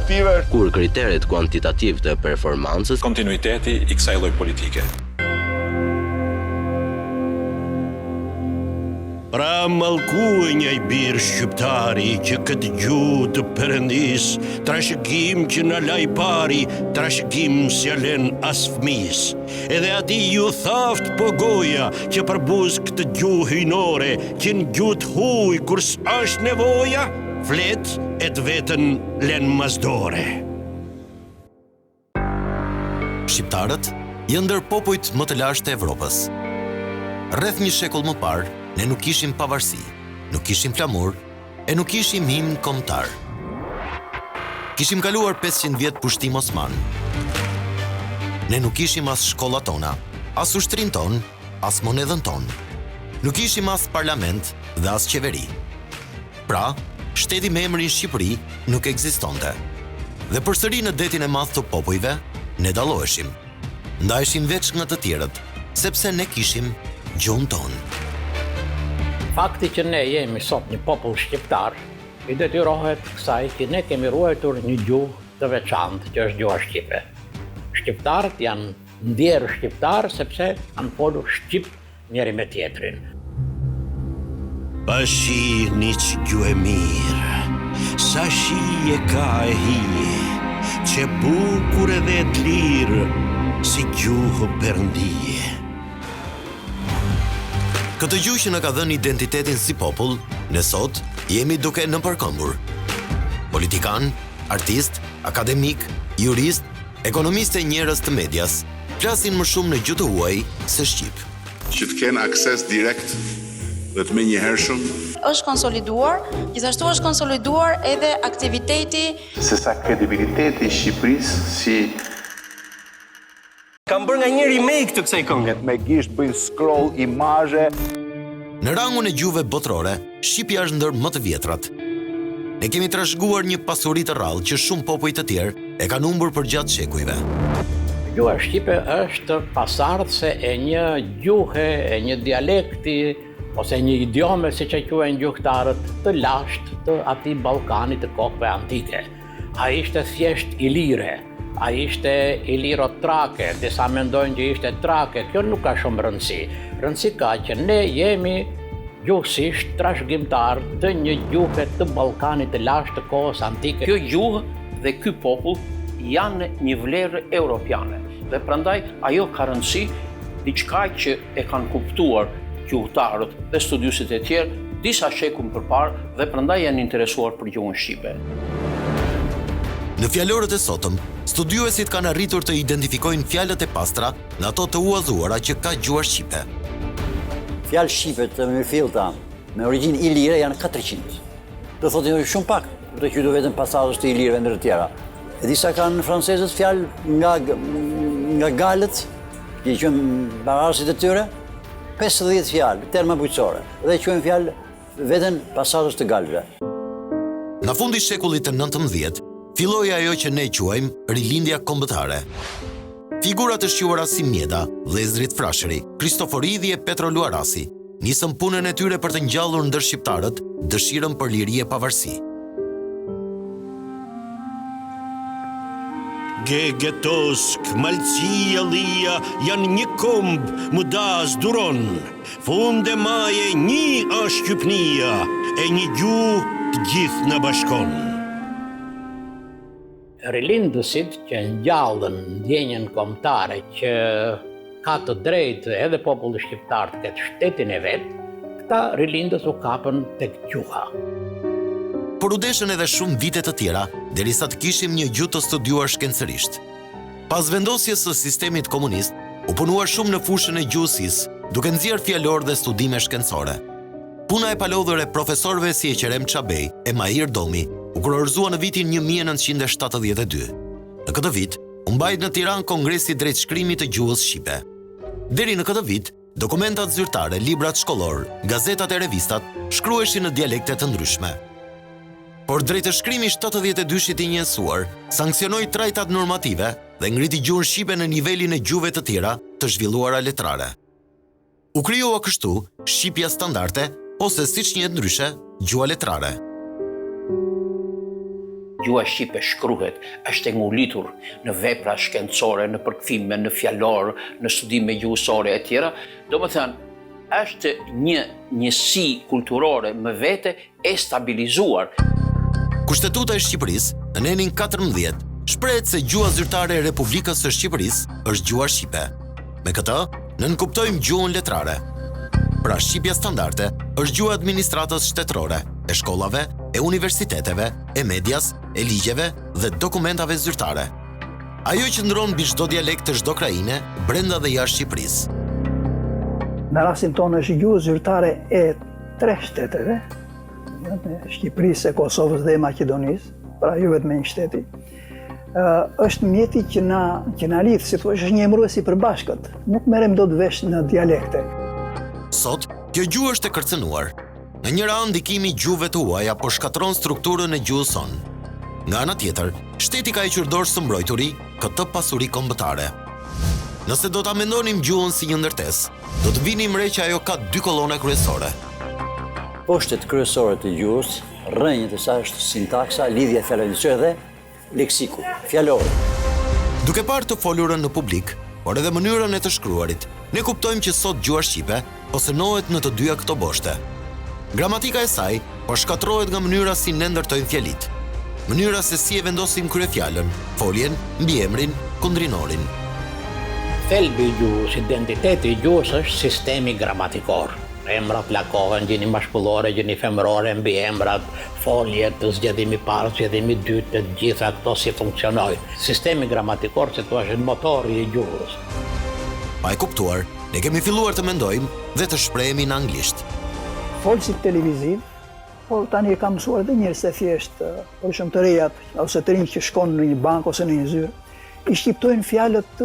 kuantitative. Kur kriteret kuantitativ të performancës, kontinuiteti i kësaj lloj politike. Pra mallku e një bir shqiptari që këtë gjuhë të Perëndis, trashëgim që na laj pari, trashëgim s'ja len as fëmis. Edhe ati ju thaft po goja që përbuz këtë gjuhë hynore, që në gjuhë huj kur s'është nevoja, flet e të vetën len mazdore. Shqiptarët janë ndër popujt më të lashtë të Evropës. Rreth një shekull më parë, ne nuk kishim pavarësi, nuk kishim flamur, e nuk kishim himn kombëtar. Kishim kaluar 500 vjet pushtim osman. Ne nuk kishim as shkollat tona, as ushtrin ton, as monedhën ton. Nuk kishim as parlament dhe as qeveri. Pra, shteti me emrin Shqipëri nuk ekzistonte. Dhe përsëri në detin e madh të popujve, ne dalloheshim. Ndajeshim veç nga të tjerët, sepse ne kishim gjuhën tonë. Fakti që ne jemi sot një popull shqiptar, i detyrohet kësaj që ne kemi ruajtur një gjuhë të veçantë, që është gjuha shqipe. Shqiptarët janë ndjerë shqiptar sepse kanë folur shqip njëri me tjetrin. Pa shi një që gjuhë e mirë, sa shi e ka e hije, që bukur edhe të lirë, si gjuhë Perëndije. Këtë gjuhë që në ka dhënë identitetin si popull, ne sot jemi duke nënpërkëmbur. Politikan, artist, akademik, jurist, ekonomist e njerëz të medias, flasin më shumë në gjuhë të huaj se shqip. Që të kenë akses direkt dhe të menjëhershëm. Është konsoliduar, gjithashtu është konsoliduar edhe aktiviteti. Se sa kredibiliteti i Shqipërisë si kam bërë nga një remake të kësaj këngë. Me gisht bëjnë scroll imazhe. Në rangun e gjuhëve botërore, shqipja është ndër më të vjetrat. Ne kemi trashëguar një pasuri të rrallë që shumë popuj të tjerë e kanë humbur përgjatë shekujve. Gjuha shqipe është pasardhëse e një gjuhe, e një dialekti, ose një idiome, si që quajnë gjuhëtarët, të lashtë të atij Ballkanit të kohëve antike. Ai ishte thjesht ilire. Ai ishte iliro-trake, disa mendojnë që ishte trake, kjo nuk ka shumë rëndësi. Rëndësi ka që ne jemi gjuhësisht trashëgimtar të një gjuhe të Ballkanit të lashtë të kohës antike. Kjo gjuhë dhe ky popull janë një vlerë europiane dhe prandaj ajo ka rëndësi diçka që e kanë kuptuar gjuhëtarët dhe studiuesit e tjerë disa shekuj përpara dhe prandaj janë interesuar për gjuhën shqipe. Në fjalorët e sotëm, studiuesit kanë arritur të identifikojnë fjalët e pastra në ato të huazuara që ka gjuha shqipe. Fjalë shqipe të mirëfillta me origjinë ilire janë 400. Do thotë janë shumë pak, do të qydo vetëm pasazhe të ilirëve ndër të tjera. E disa kanë francezët fjalë nga galët, që quhen barasit e tyre, 50 fjalë, terma bujqësore, dhe quhen fjalë veten pasazhe të galëve. Në fundi shekullit të 19, filloi ajo që ne quajmë rilindja kombëtare. Figurat të shquara si Mjeda, Vllezrit Frashëri, Kristoforidi e Petro Luarasi nisën punën e tyre për të ngjallur ndër shqiptarët dëshirën për liri e pavarësi. Gegetosk, Malcia, Lia, janë një kombë, mudas duron. Funde maje një është Shqipnia, e një gjuhë të gjithë në bashkon. Rilindësit që ngjallën ndjenjen kombëtare që ka të drejtë edhe populli shqiptar të ketë shtetin e vet, këta rilindës u kapën tek gjuha. Por u deshën edhe shumë vite të tjera, derisa të kishim një gjuhë të studiuar shkencërisht. Pas vendosjes së sistemit komunist, u punuar shumë në fushën e gjuhësisë, duke nxjerrë fjalor dhe studime shkencore. Puna e palodhur e profesorëve si Eqerem Çabej e Mahir Domi u kurorëzua në vitin 1972. Në këtë vit, u mbajt në Tiranë Kongresi drejt shkrimit të gjuhës shqipe. Deri në këtë vit, dokumentat zyrtare, librat shkollor, gazetat e revistat shkruheshin në dialekte të ndryshme. Por drejtëshkrimi 72-shit i njësuar sankcionoi trajtat normative dhe ngriti gjuhën shqipe në nivelin e gjuhëve të tjera të zhvilluara letrare. U krijua kështu shqipja standarde ose siç njihet ndryshe, gjuha letrare. Gjuha shqipe shkruhet, është e ngulitur në vepra shkencore, në përkthime, në fjalor, në studime gjuhësore e tjera. Domethënë, është një njësi kulturore më vete e stabilizuar. Kushtetuta e Shqipërisë, në nenin 14, shprehet se gjuha zyrtare e Republikës së Shqipërisë është gjuha shqipe. Me këtë, nënkuptojmë gjuhën letrare. Pra shqipja standarde është gjuha administratës shtetërore, e shkollave, e universiteteve, e medias, e ligjeve dhe dokumentave zyrtare. Ajo që ndron mbi çdo dialekt të çdo kraine, brenda dhe jashtë Shqipërisë. Në rastin tonë është gjuhë zyrtare e 3 shteteve, Shqipërisë, e Kosovës dhe e Maqedonisë, pra jo vetëm një shteti. Është mjeti që na lidh, si thua, është një emërues i përbashkët. Nuk merrem dot vesh në dialekte. Sot, kjo gjuhë është e kërcënuar. Në njëra anë ndikimi i gjuhëve të huaja po shkatron strukturën e gjuhës sonë. Nga ana tjetër, shteti ka hequr dorë së mbrojturi këtë pasuri kombëtare. Nëse do ta mendonim gjuhën si një ndërtesë, do të vinim re që ajo ka 2 kolona kryesore. Poshtet kryesore të gjuhës, rrënjët e saj është sintaksa, lidhja fjalorësore dhe leksiku, fjalori. Duke parë të folurën në publik, por edhe mënyrën e të shkruarit, ne kuptojmë që sot gjuha shqipe posënohet në të dyja këto boshte. Gramatika e saj po shkatrohet nga mënyra si ne ndërtojmë fjalit, mënyra se si e vendosim kryefjalën, foljen, mbiemrin, kundrinorin. Thelbi i gjuhës, identiteti i gjuhës është sistemi gramatikor. Emrat plakohen, gjini mashkullore, gjini femërore, mbiemrat, foljet, zgjedhimi parë, zgjedhimi dytë, të gjitha këto si funksionojnë. Sistemi gramatikor, si thua, është motori i gjuhës. Pa e kuptuar, ne kemi filluar të mendojmë dhe të shprehemi në anglisht. Folësit televiziv, por tani e kam mësuar edhe njerëz se thjesht, për shumë të rejat, ose të rinj që shkon në një bank ose në një zyrë, i shqiptojnë fjalët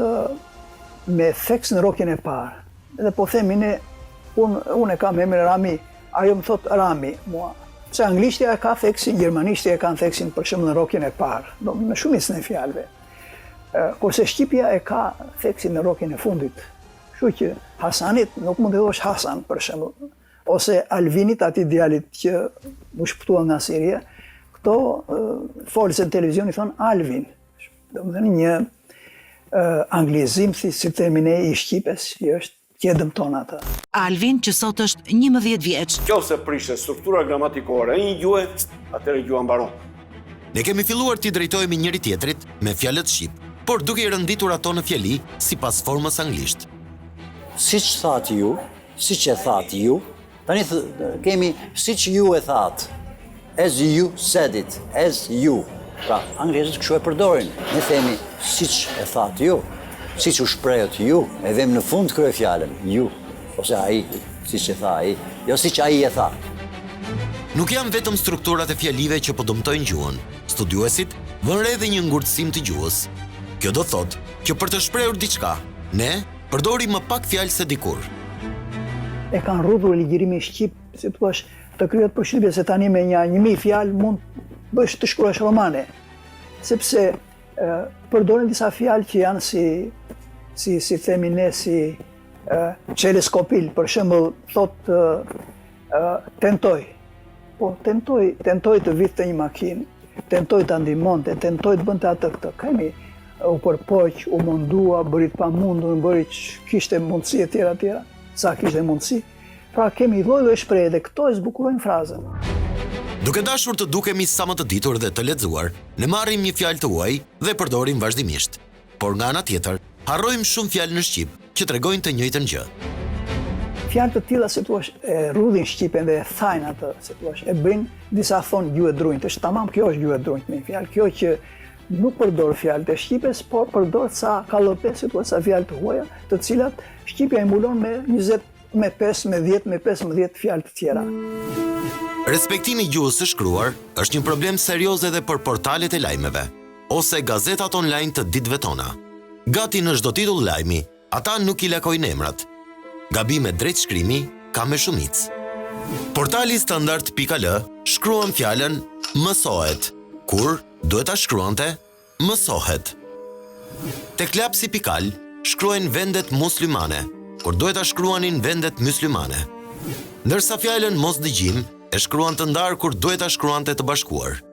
me theks në rokjen e parë. Dhe po themi ne, unë e kam emrin Rami, ajo më thot Rami mua. Se anglishtja e ka theksin, gjermanishtja e ka theksin për shembull në rokjen e parë, në shumicën e fjalëve. Kurse shqipja e ka theksin në rokjen e fundit. Kështu që Hasanit nuk mund të thosh Hasan për shembull, ose Alvinit, atij djalit që u shpëtua nga Siria, këto folësit në televizion i thon Alvin. Domethënë një anglizim si termine i shqipes, që është që e dëmton ata. Alvin, që sot është 11 vjeç. Nëse prishet struktura gramatikore e një gjuhe, atëherë gjuha mbaron. Ne kemi filluar t'i drejtohemi njëri tjetrit me fjalët shqip, por duke i rënditur ato në fjali sipas formës anglisht. Siç thatë ju, siç e thatë ju, tani kemi siç ju e thatë. As you said it, as you. Pra, anglezët kështu e përdorin. Ne themi siç e thatë ju, siç u shprehet ju, e vëmë në fund kryefjalën, ju, ose ai, siç e tha ai, jo siç ai e tha. Nuk janë vetëm strukturat e fjalive që po dëmtojnë gjuhën. Studiuesit vënë re edhe një ngurtësim të gjuhës. Kjo do thotë që për të shprehur diçka, ne përdorim më pak fjalë se dikur. E kanë rrudhur ligjërimi shqip, si thua, të krijohet përshtypje se tani me 1000 fjalë mund bësh të shkruash romane, sepse përdoren disa fjalë që janë si themi ne, si çeleskopil, për shembull thot tentoj. Po tentoj të vit të një makinë, tentoj të ndihmonte, tentoj të bënte atë këtë. Kemi u përpoq, u mundua, bëri të pamundur, bëri që kishte mundësi e tjera, sa kishte mundësi. Pra kemi lloj shprehje dhe këto e zbukurojnë frazën. Duke dashur të dukemi sa më të ditur dhe të lexuar, ne marrim një fjalë të huaj dhe përdorim vazhdimisht. Por nga ana tjetër, harrojmë shumë fjalë në shqip që tregojnë të njëjtën gjë. Fjalë të tilla, si thua, e rrudhin shqipen dhe e thajnë atë, si thua, e bëjnë disa thon gjuhë drunjt. Është tamam, kjo është gjuhë drunjt me fjalë. Kjo që nuk përdor fjalë të shqipes, por përdor sa kallope, si thua, sa fjalë të huaja, të cilat shqipja i mbulon me 20, me 5, me 10, me 15 fjalë të tjera. Respektimi i gjuhës së shkruar është një problem serioz edhe për portalet e lajmeve ose gazetat online të ditëve tona. Gati në çdo titull lajmi, ata nuk i lakojnë emrat. Gabime drejt shkrimi ka me shumicë. Portali standard.al shkruan fjalën mësohet, kur duhet ta shkruante mësohet. Tek lapsi.al shkruajnë vendet muslimane, kur duhet ta shkruanin vendet myslimane. Ndërsa fjalën mosdëgjim e shkruan të ndarë kur duhet ta shkruante të bashkuar.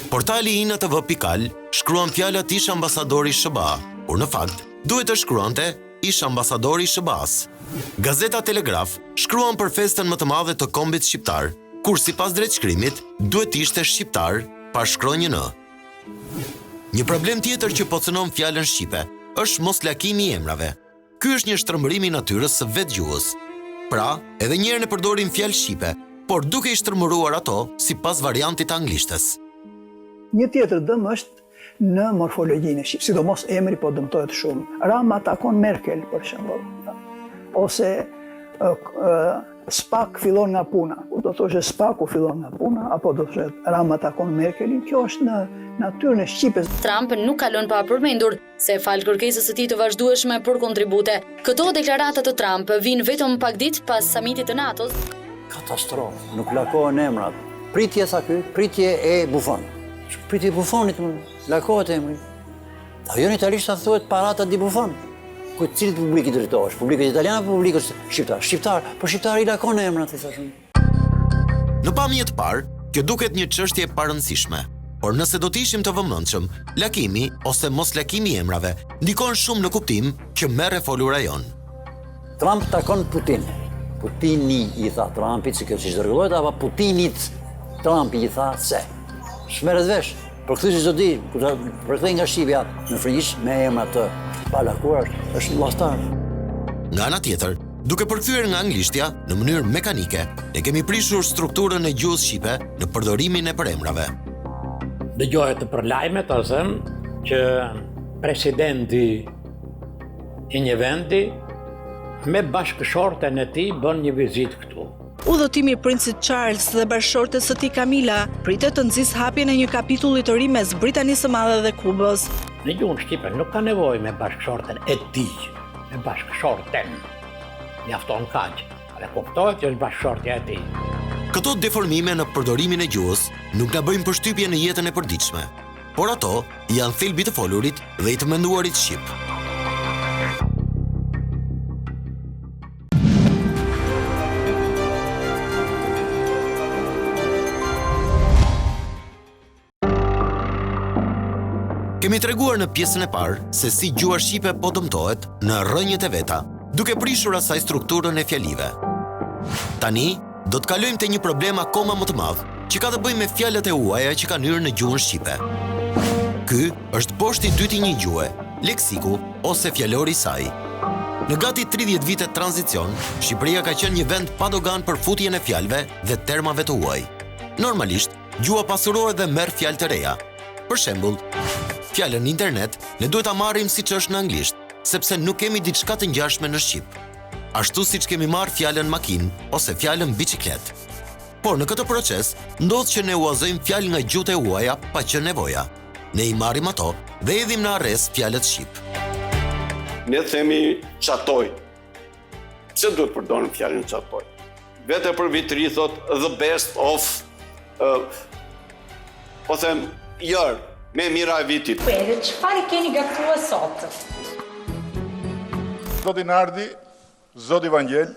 Portali INATV.al shkruan fjalët ish ambasadori SBA, por në fakt duhet të shkruante ish ambasadori SBA-s. Gazeta Telegraf shkruan për festën më të madhe të kombit shqiptar, kur sipas drejtshkrimit duhet ishte shqiptar pa shkronjë në. Një problem tjetër që po cënon fjalën shqipe është moslakimi i emrave. Ky është një shtrëmbërim i natyrës së vetë gjuhës. Pra, edhe njerën e përdorim fjalë shqipe, por duke i shtrëmbëruar ato sipas variantit të anglishtes. Një tjetër dëm është në morfologjinë e shqip, sidomos emri po dëmtohet shumë. Rama takon Merkel, për shembull. Ose Spak fillon nga puna. Kur do thoshe Spaku fillon nga puna, apo do thoshe Rama takon Merkelin, kjo është në natyrën e shqipes. Trump nuk kalon pa përmendur se fal kërkesës së tij të vazhdueshme për kontribute. Këto deklarata të Trump vijnë vetëm pak ditë pas samitit të NATO-s. Katastrofë, nuk lakohen emrat. Pritje sa ky, pritje e Buffon. Pritje e Buffonit, lakohet emri. Avion italisht ta thuhet Parata di Buffon. Ku cilit publik i drejtohesh? Publikut italian apo publikut shqiptar? Shqiptar, por shqiptari i lakon emrat, i thashun. Në pamje të parë, kjo duket një çështje e parëndësishme. Por nëse do të ishim të vëmendshëm, lakimi ose mos lakimi i emrave ndikon shumë në kuptim që merre folur ajon. Trump takon Putin. Putini i tha Trumpit se kjo ç'i rregullohet, apo Putinit Trumpi i tha se. Shmerret vesh. Përkthyesi çdo di, kur ta përkthej nga shqipja në frëngjisht me emra të palakuar, është vllaztar. Nga ana tjetër, duke përkthyer nga anglishtja në mënyrë mekanike, ne kemi prishur strukturën e gjuhës shqipe në përdorimin e përemrave. Dëgjohet të përlajmet ose që presidenti i një vendi me bashkëshorten e tij bën një vizitë këtu. Udhëtimi i princit Charles dhe bashkëshortes së tij Camilla pritet të nxjisë hapjen e një kapitulli të ri mes Britanisë së Madhe dhe Kubës. Në gjuhën shqipe nuk ka nevojë me bashkëshorten e tij, me bashkëshorten. Mjafton kaq, edhe kuptohet që është bashkëshortja e tij. Këto deformime në përdorimin e gjuhës nuk na bëjnë përshtypje në jetën e përditshme, por ato janë thelbi të folurit dhe i të menduarit shqip. Kemi treguar në pjesën e parë se si gjuha shqipe po dëmtohet në rrënjët e veta, duke prishur asaj strukturën e fjalive. Tani, do të kalojmë te një problem akoma më të madh, që ka të bëjë me fjalët e huaja që kanë hyrë në gjuhën shqipe. Ky është boshti i dytë i një gjuhe, leksiku ose fjalori i saj. Në gati 30 vite tranzicion, Shqipëria ka qenë një vend pa dogan për futjen e fjalëve dhe termave të huaj. Normalisht, gjuha pasurohet dhe merr fjalë të reja. Për shembull, fjalën internet ne duhet ta marrim siç është në anglisht, sepse nuk kemi diçka të ngjashme në shqip. Ashtu siç kemi marr fjalën makinë ose fjalën biçiklet. Por në këtë proces ndodh që ne uazojmë fjalë nga gjuhët e huaja pa qenë nevoja. Ne i marrim ato dhe hedhim në arrest fjalët shqip. Ne themi çatoj. Pse duhet përdorim fjalën çatoj? Vete për vitri thot the best of po them me mira e vitit. Edhe çfarë keni gatuar sot? Zoti Nardi, Zoti Vangjel.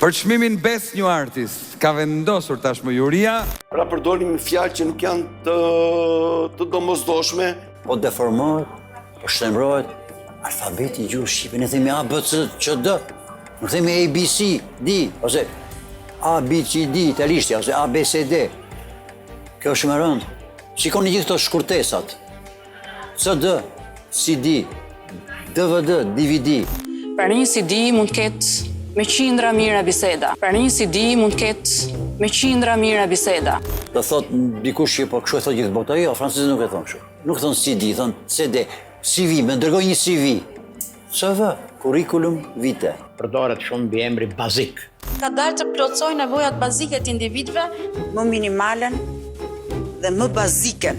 Për çmimin Best New Artist ka vendosur tashmë juria. Pra përdorim fjalë që nuk janë të domosdoshme. Po deformohet, po shtrembrohet alfabeti i gjuhës shqipe. Ne themi A, B, C, Q, D. Nuk themi A, B, C, D, ose A, B, C, D, italishtja, ose A, B, C, D. Kjo është më rëndë. Shikoni gjithë këto shkurtesat. CD, CD, DVD, DVD. Pra në një CD mund të ketë me qindra mira biseda. Pra në një CD mund të ketë me qindra mira biseda. Do thot dikush që po kështu e thot gjithë bota, jo, francezët nuk e thon kështu. Nuk thon CD, thon CD. CV, më dërgoj një CV. CV, curriculum vitae. Përdoret shumë mbi emri bazik. Ka dalë të plotësojë nevojat bazike të individëve, më minimalen dhe më baziken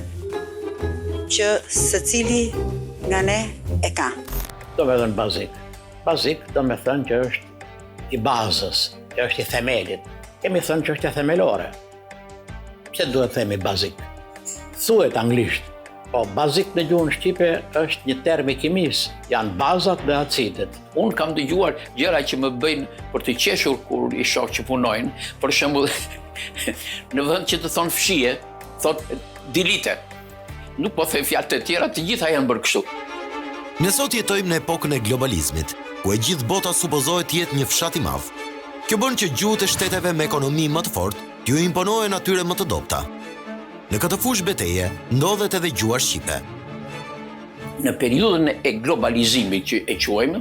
që secili nga ne e ka. Do me thënë bazik. Bazik do me thënë që është i bazës, që është i themelit. Kemi thënë që është e themelore. Pse duhet themi bazik? Thuhet anglisht, Po, bazik në gjuhën shqipe është një term i kimis, janë bazat dhe acidet. Unë kam dëgjuar gjëra që më bëjnë për të qeshur kur i shoh që punojnë, për shembull, në vend që të thonë fshije, thot dilite. Nuk po them fjalë të tjera, të gjitha janë bërë kështu. Ne sot jetojmë në epokën e globalizmit, ku e gjithë bota supozohet të jetë një fshat i madh. Kjo bën që gjuhët e shteteve me ekonomi më të fortë t'ju imponohen atyre më të dobta. Në këtë fushë beteje ndodhet edhe gjuha shqipe. Në periudhën e globalizimit që e quajmë,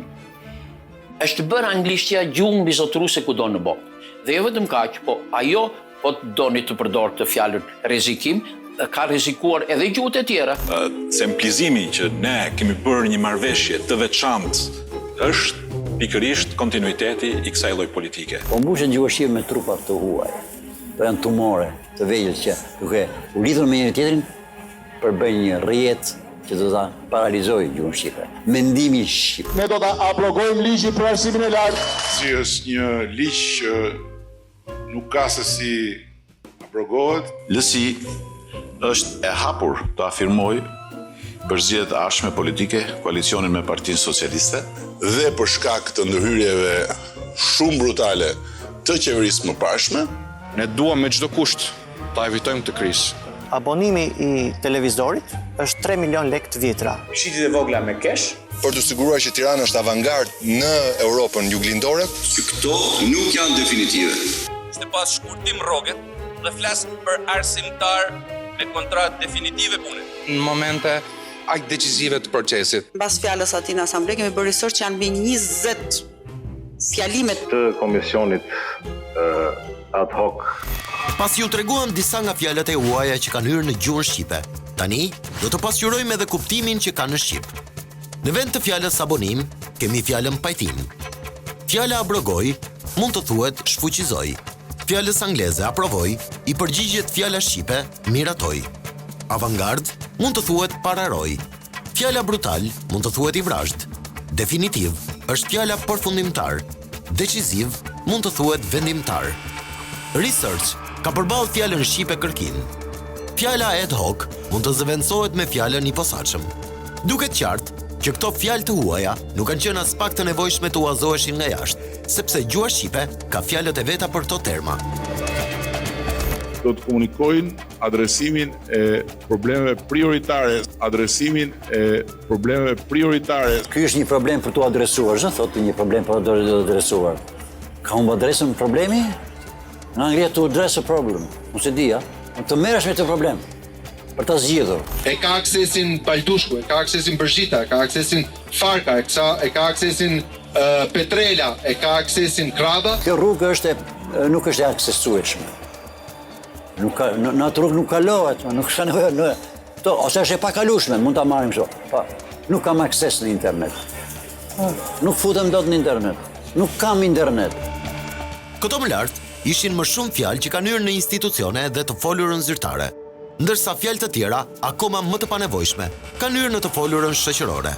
është bërë anglishtja gjuhë mbizotëruese kudo në botë. Dhe jo vetëm kaq, po ajo po doni të përdor të fjalën rrezikim, ka rrezikuar edhe gjuhët e tjera. Semplizimi që ne kemi bërë një marrëveshje të veçantë është pikërisht kontinuiteti i kësaj lloj politike. Po mbushen gjuhë shqipe me trupa të huaj. To janë tumore të vegjël që duke u lidhur me njëri tjetrin përbëjnë një rrjet që do ta paralizojë gjuhën shqipe. Mendimi shqip. Ne do ta abrogojmë ligjin për arsimin e lartë. Si është një ligj që nuk ka se si abrogohet. Lësi është e hapur të afirmoj për zgjedhjet e ardhshme politike, koalicionin me Partinë Socialiste dhe për shkak të ndërhyrjeve shumë brutale të qeverisë mëparshme, ne duam me çdo kusht ta evitojmë këtë krizë. Abonimi i televizorit është 3 milion lekë të vjetra. Shitjet e vogla me kesh për të siguruar që Tirana është avangard në Europën juglindore. Këto nuk janë definitive. Ishte pas shkurtim rroget dhe flas për arsimtar me kontratë definitive pune. Në momente aq decisive të procesit. Mbas fjalës atij në asamble kemi bërë research që janë mbi 20 fjalimet të komisionit ad hoc. Pas ju treguam disa nga fjalët e huaja që kanë hyrë në gjuhën shqipe. Tani do të pasqyrojmë edhe kuptimin që kanë në shqip. Në vend të fjalës abonim, kemi fjalën pajtim. Fjala abrogoj mund të thuhet shfuqizoj. Fjalës angleze aprovoj i përgjigjet fjala shqipe miratoj. Avangard mund të thuhet pararoj. Fjala brutal mund të thuhet i vrazhd. Definitiv është fjala përfundimtar. Decisiv mund të thuhet vendimtar. Research ka përballë fjalën shqipe kërkim. Fjala ad hoc mund të zëvendësohet me fjalën i posaçëm. Duket qartë që këto fjalë të huaja nuk kanë qenë as pak të nevojshme të uazoheshin nga jashtë, sepse gjuha shqipe ka fjalët e veta për këto terma. Do të komunikojnë adresimin e problemeve prioritare, Ky është një problem për tu adresuar, zë thotë një problem për të adresuar. Ka humbë adresën problemi? Në Anglia to address a problem. Mos e di, të merresh me këtë problem për ta zgjidhur. E ka aksesin Paltushku, e ka aksesin Bërshita, e ka aksesin Farka, e ka aksesin Petrela, e ka aksesin Kraba. Kjo rrugë nuk është e aksesueshme. Në atë rrugë nuk kalohet, nuk ka nevojë. Ose është e pakalueshme, mund ta marrim kështu. Nuk kam akses në internet. Nuk futem dot në internet. Nuk kam internet. Këto më lart ishin më shumë fjalë që kanë hyrë në institucione dhe të folurën zyrtare, ndërsa fjalë të tjera, akoma më të panevojshme, kanë hyrë në të folurën shoqërore.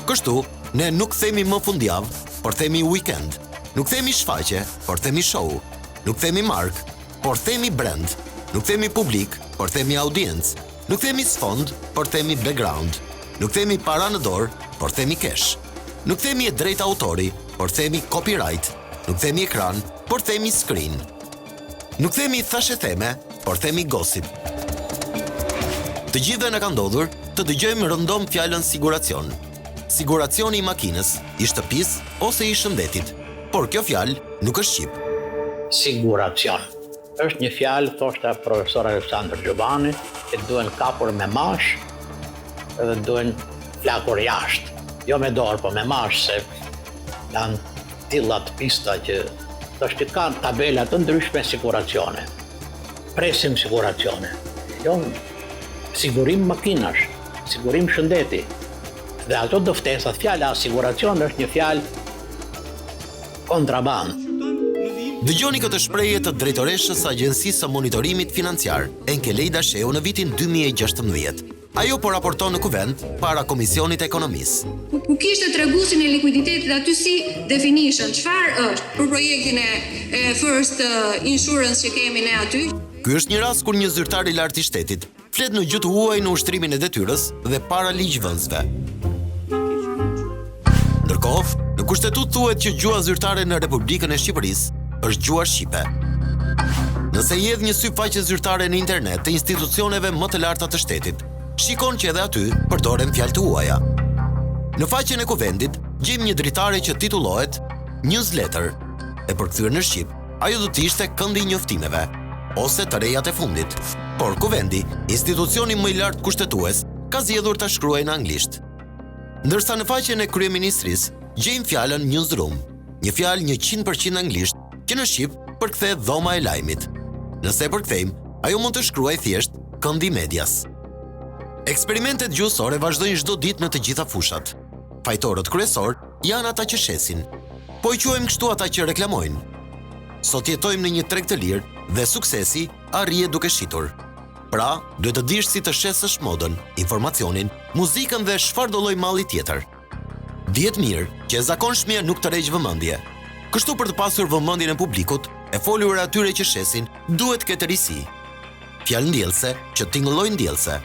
Kështu, ne nuk themi më fundjavë, por themi weekend. Nuk themi shfaqje, por themi show. Nuk themi mark, por themi brand. Nuk themi publik, por themi audiencë. Nuk themi sfond, por themi background. Nuk themi para në dorë, por themi cash. Nuk themi e drejtë autori, por themi copyright. Nuk themi ekran, por themi screen. Nuk themi thashe theme, por themi gossip. Të gjithë na ka ndodhur të dëgjojmë rëndom fjalën siguracion. Siguracioni i makinës, i shtëpisë ose i shëndetit, por kjo fjalë nuk është shqip. Siguracion. Është një fjalë, thoshte profesor Aleksandr Gjobani, që duhen kapur me mash dhe duhen flakur jashtë. Jo me dorë, po me mash, se janë tillat pista që thoshte kanë tabela të ndryshme siguracione. Presim siguracione. Jo, sigurim makinash, sigurim shëndeti. Dhe ato do ftesat, fjala siguracion është një fjalë kontraband. Dëgjoni këtë shprehje të drejtoreshës së Agjencisë së Monitorimit Financiar, Enke Lejda Sheu, në vitin 2016. Ajo po raporton në kuvent para Komisionit Ekonomisë. Ku kishte treguesin e likuiditetit aty si definition, çfarë është për projektin e First Insurance që kemi ne aty? Ky është një rast kur një zyrtar i lartë i shtetit flet në gjuhë huaj në ushtrimin e detyrës dhe para ligjvënësve. Ndërkohë, në kushtetut thuhet që gjuha zyrtare në Republikën e Shqipërisë është gjuha shqipe. Nëse jedh një sy faqe zyrtare në internet të institucioneve më të larta të shtetit, shikon që edhe aty përdoren fjalë të huaja. Në faqen e Kuvendit gjejmë një dritare që titullohet Newsletter, e përkthyer në shqip, ajo do të ishte këndi i njoftimeve ose të rejat e fundit. Por Kuvendi, institucioni më i lartë kushtetues, ka zgjedhur ta shkruajë në anglisht. Ndërsa në faqen e kryeministrisë gjejmë fjalën newsroom, një fjalë 100% anglisht që në shqip përkthehet dhoma e lajmit. Nëse e përkthejmë, ajo mund të shkruajë thjesht këndi i medias. Eksperimentet gjuhësore vazhdojnë çdo ditë në të gjitha fushat. Fajtorët kryesor janë ata që shesin, po i quajmë kështu ata që reklamojnë. Sot jetojmë në një treg të lirë dhe suksesi arrihet duke shitur. Pra, duhet të dish si të shesësh modën, informacionin, muzikën dhe çfarëdo lloj malli tjetër. Dihet mirë që e zakonshmja nuk të rreq vëmendje. Kështu për të pasur vëmendjen e publikut, e folur atyre që shesin, duhet këtë risi. Fjalë ndjellse që tingëllojnë ndjellse.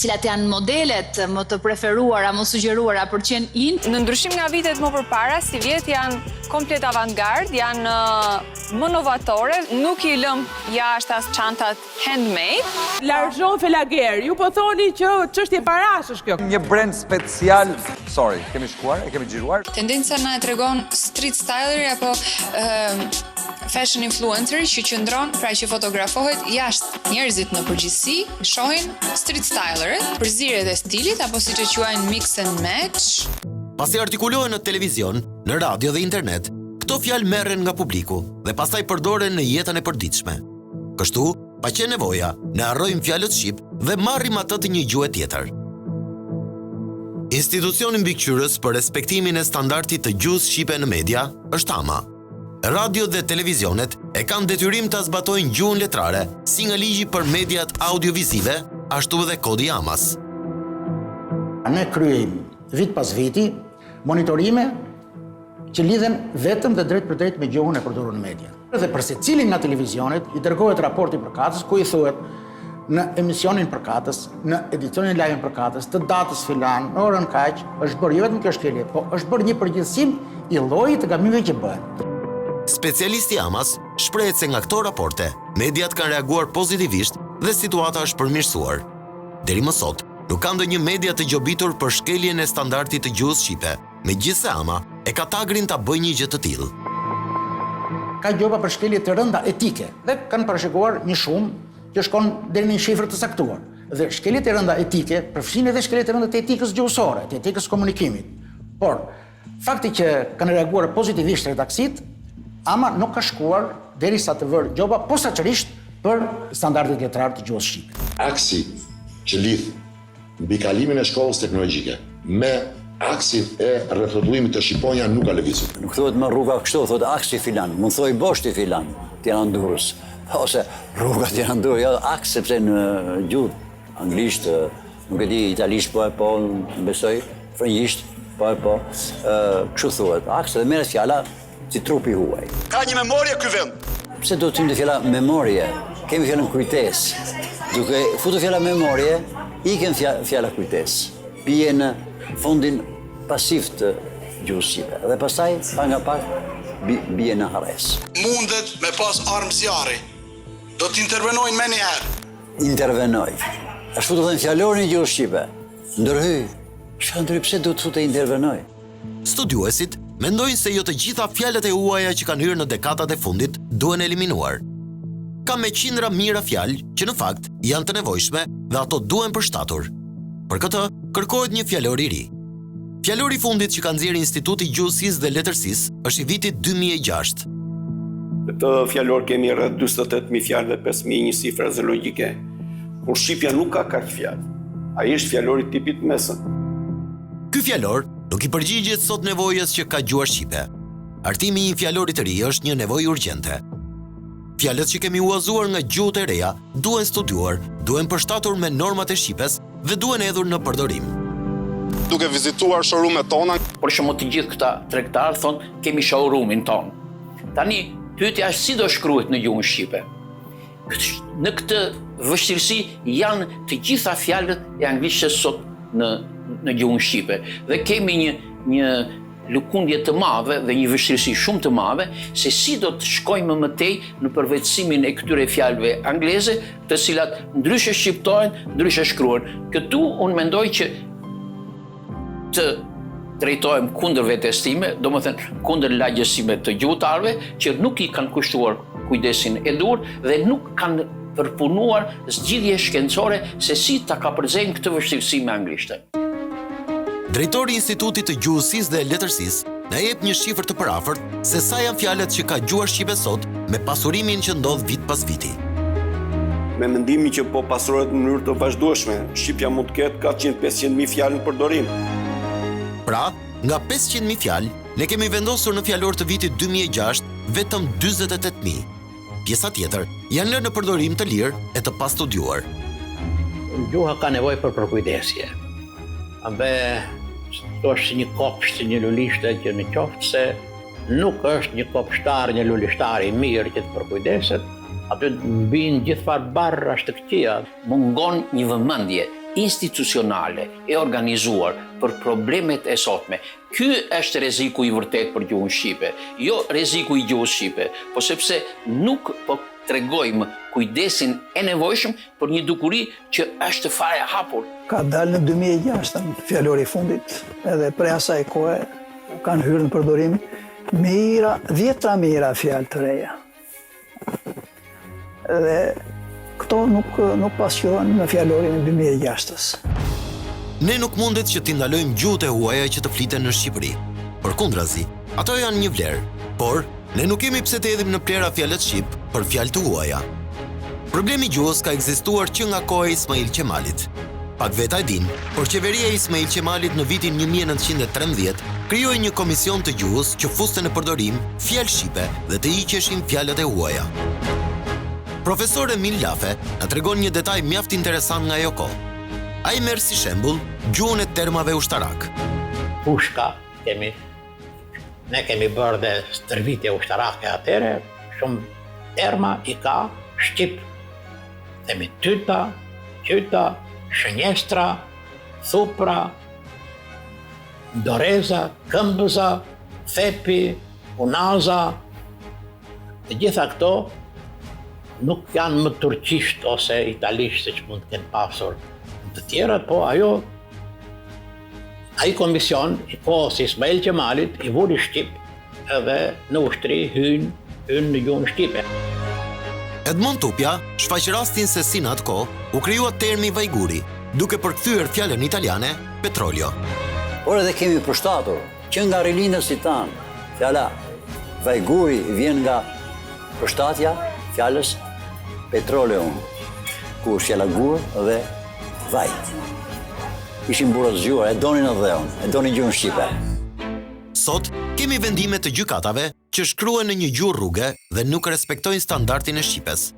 Cilat janë modelet më të preferuara, më sugjeruara për qenë in? Në ndryshim nga vitet më përpara, si vjet janë komplet avantgard, janë më novatore, nuk i lëm jashtë as çantat handmade. Largjon Felager, ju po thoni që çështje parash është kjo. Një brand special, sorry, kemi shkuar, e kemi xhiruar. Tendenca na e tregon street styler apo fashion influencer që qëndron, pra që fotografohet jashtë. Njerëzit në përgjithësi shohin street stylerët, përzierjet e stilit apo siç e quajnë mix and match. Pasi artikulohen në televizion, në radio dhe internet, këto fjalë merren nga publiku dhe pastaj përdoren në jetën e përditshme. Kështu, pa qenë nevoja, ne harrojmë fjalët shqip dhe marrim ato të një gjuhë tjetër. Institucioni mbikëqyrës për respektimin e standardit të gjuhës shqipe në media është AMA. Radio dhe televizionet e kanë detyrim të zbatojnë gjuhën letrare, si nga ligji për mediat audiovizive, ashtu edhe kodi AMAS. Ne kryejmë vit pas viti monitorime që lidhen vetëm dhe drejt për drejt me gjuhën e përdorur në media. Dhe për secilin nga televizionet i dërgohet raporti përkatës ku i thuhet në emisionin përkatës, në edicionin lajmin përkatës, të datës filan, në orën kaq, është bërë jo vetëm kjo shkelje, po është bërë një përgjithësim i llojit të gabimeve që bëhen. Specialisti AMAS shprehet se nga këto raporte, mediat kanë reaguar pozitivisht dhe situata është përmirësuar. Deri më sot, nuk ka ndonjë media të gjobitur për shkeljen e standardit të gjuhës shqipe, megjithse AMA e ka tagrin ta bëjë një gjë të tillë. Ka gjoba për shkelje të rënda etike dhe kanë parashikuar një shumë që shkon deri në një shifër të saktuar. Dhe shkeljet e rënda etike përfshin edhe shkeljet e rënda të etikës gjuhësore, të etikës komunikimit. Por, fakti që kanë reaguar pozitivisht redaksit, AMA nuk ka shkuar derisa të vërë gjoba posaçërisht për standardet letrare të gjuhës shqipe. Aksi që lidh mbi kalimin e shkollës teknologjike me aksin e rrethullimit të Shqiponja nuk ka lëvizur. Nuk thuhet më rruga kështu, thuhet aksi filan, mund thoj boshti filan, Tirana Durrës, ose rruga Tirana Durrës, jo aks sepse në gjuhë anglisht, nuk e di italisht po besoj, frëngjisht po, kështu thuhet, aks dhe merret fjala si trupi huaj. Ka një memorie ky vend. Pse do të thënë fjala memorie? Kemi fjalën kujtesë. Duke futur fjala memorie, iken fjala kujtesë. Bie në fondin pasiv të gjuhës shqipe. Dhe pastaj pa nga pak bie në harresë. Mundet me pas armë zjarri. Do të intervenojnë më një herë. Intervenoj. Ashtu do të thënë fjalorin e gjuhës shqipe. Ndërhyj. Çfarë pse do të thotë intervenoj? Studiuesit mendojnë se jo të gjitha fjalët e huaja që kanë hyrë në dekadat e fundit duhen eliminuar. Ka me qindra mira fjalë që në fakt janë të nevojshme dhe ato duhen përshtatur. Për këtë, kërkohet një fjalor i ri. Fjalori i fundit që ka nxjerrë Instituti i Gjuhësisë dhe Letërsisë është i vitit 2006. Në të fjalor kemi rreth 48.000 fjalë dhe 5.000 njësi frazeologjike. Por shqipja nuk ka kaq fjalë. Ai është fjalori tipit mesëm. Ky fjalor nuk i përgjigjet sot nevojës që ka gjuha shqipe. Artimi i një fjalorit të ri është një nevojë urgjente. Fjalët që kemi huazuar nga gjuhët e reja duhen studiuar, duhen përshtatur me normat e shqipes dhe duhen hedhur në përdorim. Duke vizituar showroom-et tona, por shumë të gjithë këta tregtarë thonë kemi showroom-in ton. Tani, pyetja është si do shkruhet në gjuhën shqipe. Në këtë vështirësi janë të gjitha fjalët e anglisht sot në gjuhën shqipe dhe kemi një lëkundje të madhe dhe një vështirësi shumë të madhe se si do të shkojmë më tej në përveçsimin e këtyre fjalëve angleze, të cilat ndryshe shqiptohen, ndryshe shkruhen. Këtu unë mendoj që të drejtohem kundër vetes time, domethënë kundër lagjësime të gjuhëtarëve që nuk i kanë kushtuar kujdesin e dur dhe nuk kanë përpunuar zgjidhje shkencore se si ta kapërcejnë këtë vështirësi me anglishten. Drejtori i Institutit të Gjuhësisë dhe Letërsisë na jep një shifër të përafërt se sa janë fjalët që ka gjuha shqipe sot me pasurimin që ndodh vit pas viti. Me mendimin që po pasurohet në mënyrë të vazhdueshme, shqipja mund të ketë 400-500.000 fjalë në përdorim. Pra, nga 500.000 fjalë, ne kemi vendosur në fjalor të vitit 2006 vetëm 48.000. Pjesa tjetër janë lënë në përdorim të lirë e të pastudiuar. Gjuha ka nevojë për përkujdesje. Është një kopsht, një lulishte që në qoftë se nuk është një kopshtar, një lulishtar i mirë që të përkujdeset, aty mbijnë gjithfar barra të këqija. Mungon një vëmendje institucionale e organizuar për problemet e sotme. Ky është rreziku i vërtet për gjuhën shqipe, jo rreziku i gjuhës shqipe, po sepse nuk po tregojmë kujdesin e nevojshëm për një dukuri që është fare hapur. Ka dalë në 2006 fjalori i fundit, edhe prej asaj kohe kanë hyrë në përdorim dhjetra mira fjalë të reja. Dhe këto nuk pasqyrohen në fjalorin e 2006-s. Ne nuk mundet që t'i ndalojmë gjuhët e huaja që të fliten në Shqipëri. Përkundrazi, ato janë një vlerë, por ne nuk kemi pse të hedhim në plera fjalët shqip për fjalë të huaja. Problemi i gjuhës ka ekzistuar që nga koha e Ismail Qemalit. Pak veta e din, por qeveria e Ismail Qemalit në vitin 1913 krijoi një komision të gjuhës që fuste në përdorim fjalë shqipe dhe të hiqeshin fjalët e huaja. Profesor Emil Lafe na tregon një detaj mjaft interesant nga ajo kohë. Ai merr si shembull gjuhën e termave ushtarak. Pushka ne kemi bërë dhe stërvitje ushtarake atëre, shumë terma i ka shqip. Themi tyta, qyta, shënjestra, thupra, doreza, këmbëza, thepi, unaza. Të gjitha këto nuk janë më turqisht ose italisht se që mund të kenë pasur të tjera, po ai komision i kohës Ismail Qemalit i vuri shqip edhe në ushtri hyn në gjuhën shqipe. Edmond Tupja shfaq rastin se si në atë kohë u krijua termi vajguri, duke përkthyer fjalën italiane petrolio. Por edhe kemi përshtatur që nga rilinës i tanë, fjala vajguri vjen nga përshtatja fjalës petroleum, ku është fjala gur dhe vajt. Ishin burrë zgjuar, e donin në dheun, e donin gjuhën shqipe. Sot kemi vendime të gjykatave që shkruhen në një gjuhë rruge dhe nuk respektojnë standardin e shqipes.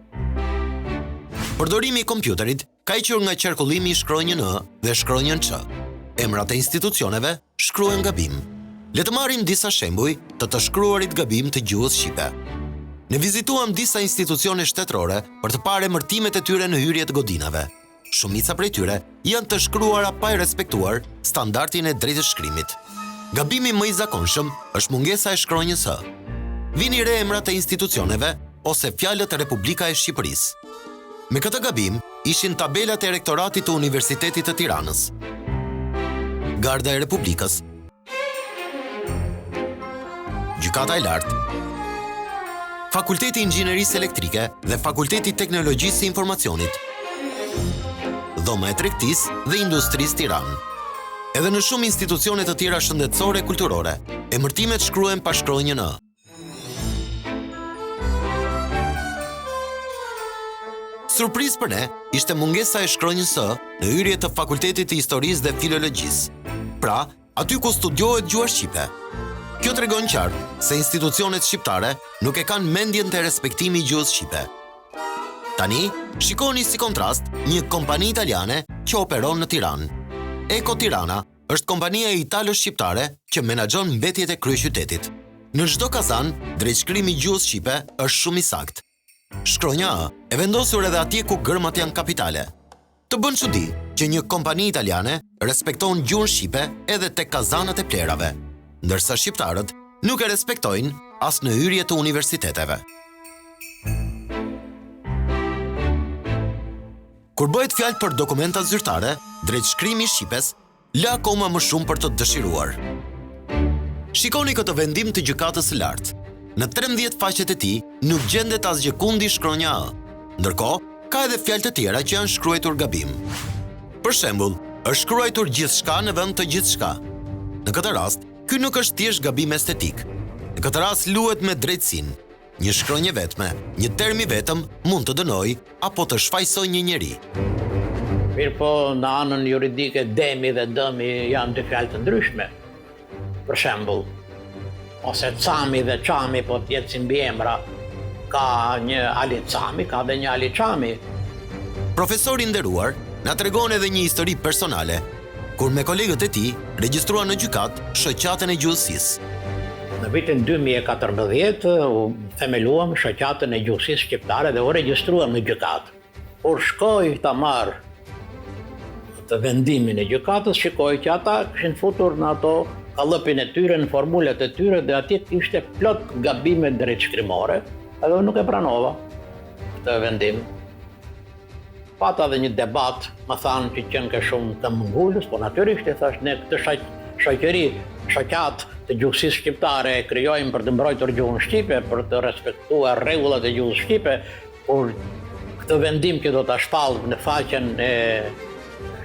Përdorimi i kompjuterit ka hequr nga qarkullimi shkronjën ë dhe shkronjën ç. Emrat e institucioneve shkruhen gabim. Le të marrim disa shembuj të shkruarit gabim të gjuhës shqipe. Ne vizituam disa institucione shtetërore për të parë emërtimet e tyre në hyrje të godinave. Shumica prej tyre janë të shkruara pa i respektuar standardin e drejtës shkrimit. Gabimi më i zakonshëm është mungesa e shkronjës ë. Vini re emrat e institucioneve ose fjalët e Republika e Shqipërisë. Me këtë gabim ishin tabelat e rektoratit të Universitetit të Tiranës, Garda e Republikës, Gjykata e Lartë, Fakulteti i Inxhinierisë Elektrike dhe Fakulteti i Teknologjisë së Informacionit, Dhoma e Tregtisë dhe Industrisë Tiranë. Edhe në shumë institucione të tjera shëndetësore e kulturore, emërtimet shkruhen pa shkronjën ë. Surprizë për ne ishte mungesa e shkronjës ë në hyrje të Fakultetit të Historisë dhe Filologjisë. Pra, aty ku studiohet gjuha shqipe. Kjo tregon qartë se institucionet shqiptare nuk e kanë mendjen të respektimi i gjuhës shqipe. Tani, shikoni si kontrast një kompani italiane që operon në Tiranë. Eko Tirana është kompania italo-shqiptare që menaxhon mbetjet e kryeqytetit. Në çdo kazan, drejtshkrimi i gjuhës shqipe është shumë i saktë. shkronja A e vendosur edhe atje ku gërmat janë kapitale. Të bën çudi që një kompani italiane respekton gjuhën shqipe edhe tek kazanat e plerave, ndërsa shqiptarët nuk e respektojnë as në hyrje të universiteteve. Kur bëhet fjalë për dokumenta zyrtare, drejt shkrimi i shqipes lë akoma më shumë për të dëshiruar. Shikoni këtë vendim të gjykatës së lartë. Në 13 faqet e tij nuk gjendet asgjë kundi shkronja A. Ndërkohë, ka edhe fjalë të tjera që janë shkruar gabim. Për shembull, është shkruar gjithçka në vend të gjithçka. Në këtë rast, ky nuk është thjesht gabim estetik. Në këtë rast luhet me drejtësinë. Një shkronjë vetme, një term i vetëm mund të dënojë apo të shfaqsojë një njeri. Mirë po, në anën juridike, demi dhe dëmi janë dy fjalë të ndryshme. Për shembull, ose cami dhe çami po të jetë si mbiemra, ka një Ali Cami, ka dhe një Ali Çami. Profesori nderuar na tregon edhe një histori personale, kur me kolegët e tij regjistruan në gjykat shoqatën e gjuhësisë. Në vitin 2014 u themeluam shoqatën e gjuhësisë shqiptare dhe u regjistruam në gjykat. Kur shkoj ta marr të vendimin e gjykatës, shikoj që ata kishin futur në ato kallëpin e tyre, në formulet e tyre dhe atje ishte plot gabime drejtshkrimore, edhe unë nuk e pranova këtë vendim. Pata dhe një debat, më thanë që qenë ke shumë të mëngulës, po natyrisht e thash ne këtë shoqëri, shoqat të gjuhësisë shqiptare e krijojmë për të mbrojtur gjuhën shqipe, për të respektuar rregullat e gjuhës shqipe, por këtë vendim që do ta shpall në faqen e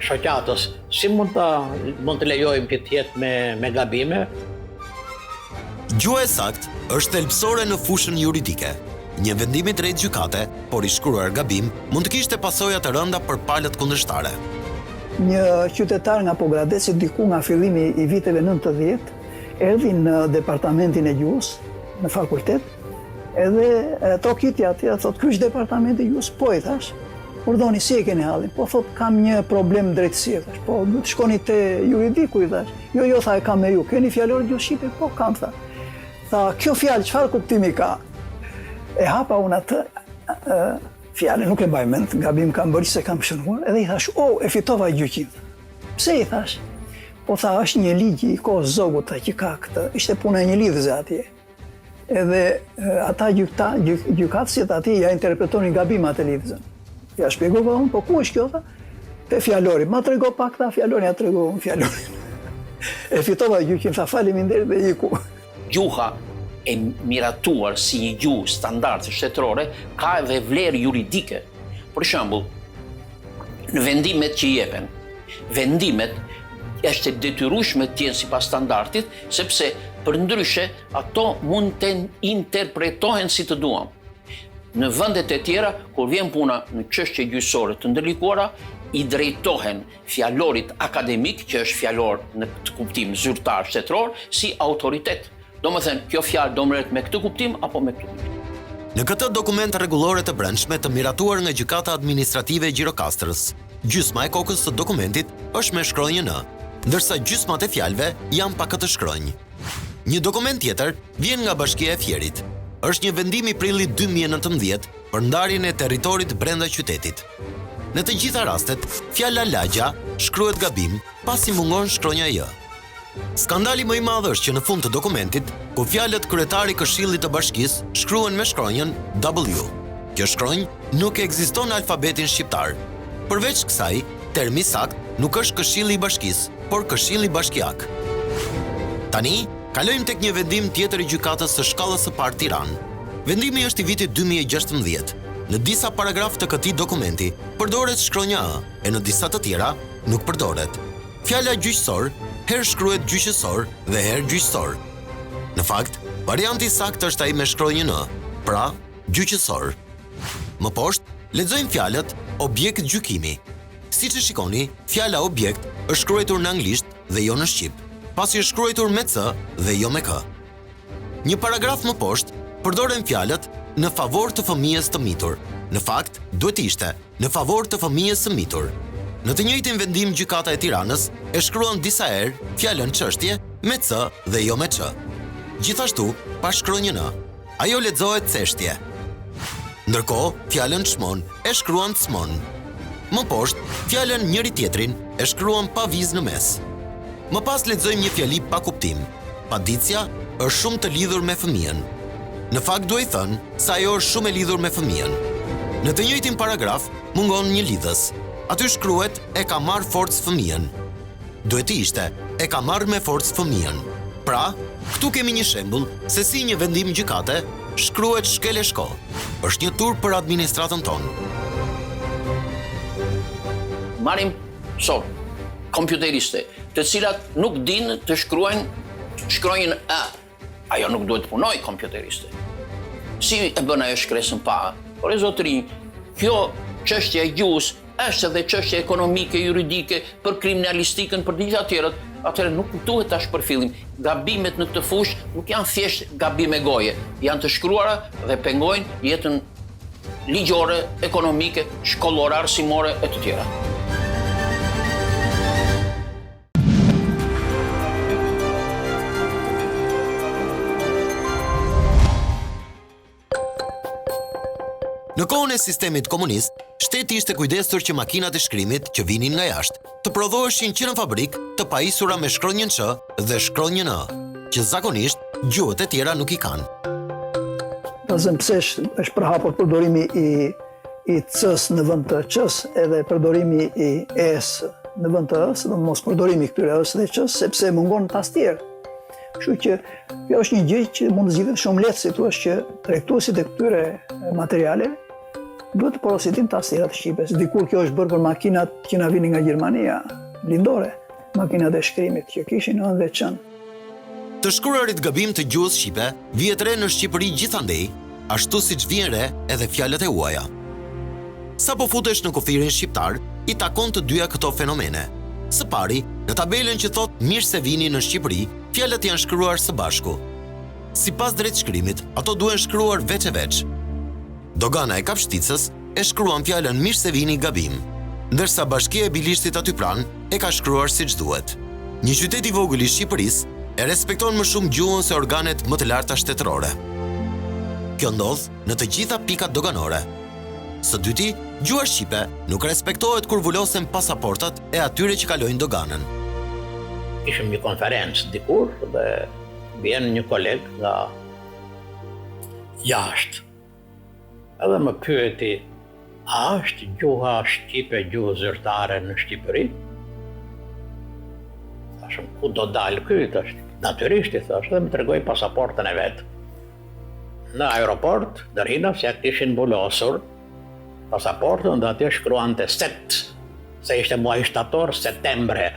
shoqatës, si mund të lejojmë që të jetë me gabime? Gjuha e saktë është thelbësore në fushën juridike. Një vendim i drejtë gjykate, por i shkruar gabim, mund të kishte pasoja të rënda për palët kundërshtare. Një qytetar nga Pogradeci diku nga fillimi i viteve 90 erdhi në departamentin e gjuhës, në fakultet, edhe tokiti atje, thot, ky është departamenti i gjuhës, po i thash, urdhoni si e keni hallin, po thot, kam një problem drejtësie, thash, po du të shkoni te juridiku, i thash, jo, tha, e kam me ju, keni fjalor gjuhë shqipe, po kam, tha. Tha, kjo fjalë, çfarë kuptimi ka? E hapa unë atë fjalën, nuk e mbaj mend, gabim kam bërë se kam shënuar, edhe i thash, e fitova gjyqin. Pse i thash? Po tha, është një ligj i kohës zogut që ka këtë, ishte puna e një lidhëze atje. Edhe ata gjykatësit atje ja interpretonin gabimat e lidhëzën. Ja shpjegova unë, po ku është kjo, tha? Te fjallori, ma trego pak, tha, fjallori, ja trego unë fjallorin. E fitova gjyqin, tha, faleminderit dhe iku. Gjuha e miratuar si një gjuhë standard shtetërore ka edhe vlerë juridike. Për shembull, në vendimet që jepen, vendimet është detyrueshme të jenë sipas standardit, sepse përndryshe ato mund të interpretohen si të duam. Në vendet e tjera, kur vjen puna në çështje gjyqësore të ndërlikuara, i drejtohen fjalorit akademik, që është fjalor në këtë kuptim zyrtar shtetëror, si autoritet. Domethënë, kjo fjalë do merret me këtë kuptim apo me këtë kuptim. Në këtë dokument rregullore të brendshme të miratuar nga Gjykata Administrative e Gjirokastrës, gjysma e kokës së dokumentit është me shkronjën N, ndërsa gjysmat e fjalëve janë pa këtë shkronjë. Një dokument tjetër vjen nga Bashkia e Fierit. Është një vendim i prillit 2019 për ndarjen e territorit brenda qytetit. Në të gjitha rastet, fjala lagja shkruhet gabim pasi mungon shkronja J. Skandali më i madh është që në fund të dokumentit, ku fjalët kryetari Këshillit të Bashkisë shkruhen me shkronjën W. Kjo shkronjë nuk ekziston në alfabetin shqiptar. Përveç kësaj, termi sakt nuk është Këshilli i Bashkisë, por Këshilli Bashkiak. Tani, kalojmë tek një vendim tjetër i gjykatës së shkallës së parë Tiranë. Vendimi është i vitit 2016. Në disa paragraf të këtij dokumenti përdoret shkronja A, e në disa të tjera nuk përdoret. Fjala gjyqësor herë shkruhet gjyqësor dhe herë gjyqësor. Në fakt, varianti saktë është ai me shkronjën N, pra gjyqësor. Më poshtë, lexojmë fjalët objekt gjykimi. Siç e shikoni, fjala objekt është shkruar në anglisht dhe jo në shqip, pasi është shkruar me C dhe jo me K. Një paragraf më poshtë, përdoren fjalët në favor të fëmijës të mitur. Në fakt, duhet ishte në favor të fëmijës së mitur. Në të njëjtin vendim Gjykata e Tiranës e shkruan disa herë fjalën çështje me C dhe jo me Ç. Gjithashtu, pa shkronjën N, ajo lexohet çështje. Ndërkohë, fjalën çmon e shkruan cmon. Më poshtë, fjalën njëri tjetrin e shkruan pa vizë në mes. Më pas lexojmë një fjali pa kuptim. Paditja është shumë të lidhur me fëmijën. Në fakt duhet thënë se ajo është shumë e lidhur me fëmijën. Në të njëjtin paragraf mungon një lidhës. Aty shkruhet e ka marrë forcë fëmijën. Duhet të ishte e ka marrë me forcë fëmijën. Pra, këtu kemi një shembull se si një vendim gjykate shkruhet shkel e shko. Është një tur për administratën tonë. Marim sot kompjuteriste, të cilat nuk dinë të shkruajnë a. Ajo nuk duhet të punoj kompjuteriste. Si e bën ajo shkresën pa? Por e zotërinj, kjo çështja e gjuhës është edhe çështje ekonomike, juridike, për kriminalistikën, për gjitha tjerët, atëherë nuk duhet tash për fillim. Gabimet në këtë fushë nuk janë thjesht gabime goje, janë të shkruara dhe pengojnë jetën ligjore, ekonomike, shkollore, arsimore e të tjera. Në kohën e sistemit komunist, shteti ishte kujdesur që makinat e shkrimit që vinin nga jashtë të prodhoheshin që në fabrikë të pajisura me shkronjën ç dhe shkronjën ë, që zakonisht gjuhët e tjera nuk i kanë. Pasëm pse është përhapur përdorimi i c-s në vend të ç-s edhe përdorimi i e-s në vend të ës, do mos përdorimi këtyre ës dhe ç-s sepse mungon tastier. Kështu që kjo është një gjë që mund të zgjidhet shumë lehtë, si thua që tregtuesit e këtyre materialeve duhet të porositin tastierat shqipes. Dikur kjo është bërë për makinat që na vinin nga Gjermania, lindore, makinat e shkrimit që kishin ën dhe ç'n. Të shkruarit gabim të gjuhës shqipe vihet re në Shqipëri gjithandej, ashtu siç vjen re edhe fjalët e huaja. Sa po futesh në kufirin shqiptar, i takon të dyja këto fenomene. Së pari, në tabelën që thot mirë se vini në Shqipëri, fjalët janë shkruar së bashku. Sipas drejtshkrimit, ato duhen shkruar veç e veç. Dogana e Kapshticës e shkruan fjalën mirë se vini gabim, ndërsa Bashkia e Bilishtit aty pranë e ka shkruar siç duhet. Një qytet i vogël i Shqipërisë e respekton më shumë gjuhën se organet më të larta shtetërore. Kjo ndodh në të gjitha pikat doganore. Së dyti, gjuha shqipe nuk respektohet kur vulosen pasaportat e atyre që kalojnë doganën. Ishim një konferencë dikur dhe vjen një koleg nga jashtë. Edhe më pyeti, a është gjuha shqipe gjuhë zyrtare në Shqipëri? Thashëm, ku do dalë ky? Natyrisht i thash, dhe më tregoi pasaportën e vet. Në aeroport, dërhina se kishin mbulosur pasaportën dhe atje shkruante set, se ishte muaj shtator, setembre.